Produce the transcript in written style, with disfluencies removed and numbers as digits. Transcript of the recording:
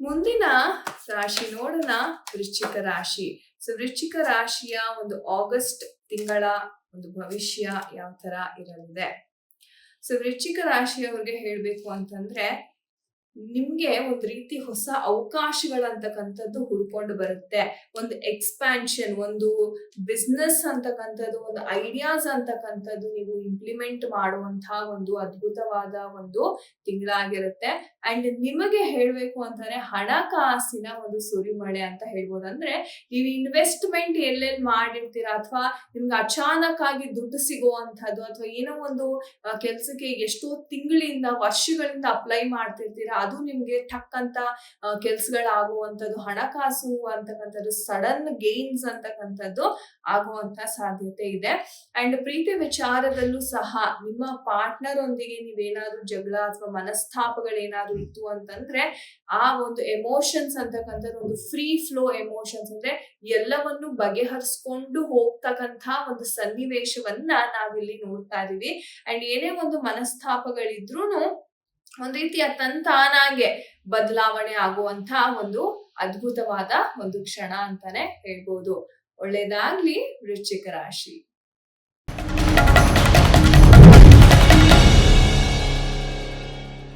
ಮುಂದಿನ ರಾಶಿ ನೋಡೋಣ, ವೃಶ್ಚಿಕ ರಾಶಿ. ವೃಶ್ಚಿಕ ರಾಶಿಯ ಒಂದು ಆಗಸ್ಟ್ ತಿಂಗಳ ಒಂದು ಭವಿಷ್ಯ ಯಾವ ತರ ಇರಲಿದೆ. ವೃಶ್ಚಿಕ ರಾಶಿಯವರಿಗೆ ಹೇಳ್ಬೇಕು ಅಂತಂದ್ರೆ, ನಿಮ್ಗೆ ಒಂದ್ ರೀತಿ ಹೊಸ ಅವಕಾಶಗಳಂತಕ್ಕಂಥದ್ದು ಹುಡ್ಕೊಂಡು ಬರುತ್ತೆ. ಒಂದು ಎಕ್ಸ್ಪ್ಯಾನ್ಷನ್, ಒಂದು ಬಿಸ್ನೆಸ್ ಅಂತಕ್ಕಂಥದ್ದು, ಒಂದು ಐಡಿಯಾಸ್ ಅಂತಕ್ಕಂಥದ್ದು ನೀವು ಇಂಪ್ಲಿಮೆಂಟ್ ಮಾಡುವಂತಹ ಒಂದು ಅದ್ಭುತವಾದ ಒಂದು ತಿಂಗಳಾಗಿರುತ್ತೆ. ಅಂಡ್ ನಿಮಗೆ ಹೇಳ್ಬೇಕು ಅಂತಾನೆ ಹಣಕಾಸಿನ ಒಂದು ಸುರಿಮಳೆ ಅಂತ ಹೇಳ್ಬೋದು. ಅಂದ್ರೆ ನೀವು ಇನ್ವೆಸ್ಟ್ಮೆಂಟ್ ಎಲ್ಲೆಲ್ಲಿ ಮಾಡಿರ್ತೀರಾ, ಅಥವಾ ನಿಮ್ಗೆ ಅಚಾನಕ್ ಆಗಿ ದುಡ್ಡು ಸಿಗುವಂತಹದ್ದು, ಅಥವಾ ಏನೋ ಒಂದು ಕೆಲ್ಸಕ್ಕೆ ಎಷ್ಟೋ ತಿಂಗಳಿಂದ ವರ್ಷಗಳಿಂದ ಅಪ್ಲೈ ಮಾಡ್ತಿರ್ತೀರಾ, ಅದು ನಿಮ್ಗೆ ಟಕ್ ಅಂತ ಕೆಲ್ಸಗಳಾಗುವಂಥದ್ದು, ಹಣಕಾಸು ಅಂತಕ್ಕಂಥದ್ದು, ಸಡನ್ ಗೇನ್ಸ್ ಅಂತಕ್ಕಂಥದ್ದು ಆಗುವಂತ ಸಾಧ್ಯತೆ ಇದೆ. ಅಂಡ್ ಪ್ರೀತಿ ವಿಚಾರದಲ್ಲೂ ಸಹ ನಿಮ್ಮ ಪಾರ್ಟ್ನರ್ ಒಂದಿಗೆ ನೀವೇನಾದ್ರೂ ಜಗಳ ಅಥವಾ ಮನಸ್ತಾಪಗಳೇನಾದ್ರೂ ಇತ್ತು ಅಂತಂದ್ರೆ, ಆ ಒಂದು ಎಮೋಷನ್ಸ್ ಅಂತಕ್ಕಂಥದ್ದು ಒಂದು ಫ್ರೀ ಫ್ಲೋ ಎಮೋಷನ್ಸ್, ಅಂದ್ರೆ ಎಲ್ಲವನ್ನು ಬಗೆಹರಿಸ್ಕೊಂಡು ಹೋಗ್ತಕ್ಕಂಥ ಒಂದು ಸನ್ನಿವೇಶವನ್ನ ನಾವಿಲ್ಲಿ ನೋಡ್ತಾ ಇದೀವಿ. ಅಂಡ್ ಏನೇ ಒಂದು ಮನಸ್ತಾಪಗಳಿದ್ರೂನು ಒಂದ್ ರೀತಿಯ ತಂತಾನಾಗೆ ಬದಲಾವಣೆ ಆಗುವಂತ ಒಂದು ಅದ್ಭುತವಾದ ಒಂದು ಕ್ಷಣ ಅಂತಾನೆ ಹೇಳ್ಬೋದು. ಒಳ್ಳೇದಾಗ್ಲಿ ವೃಶ್ಚಿಕ ರಾಶಿ.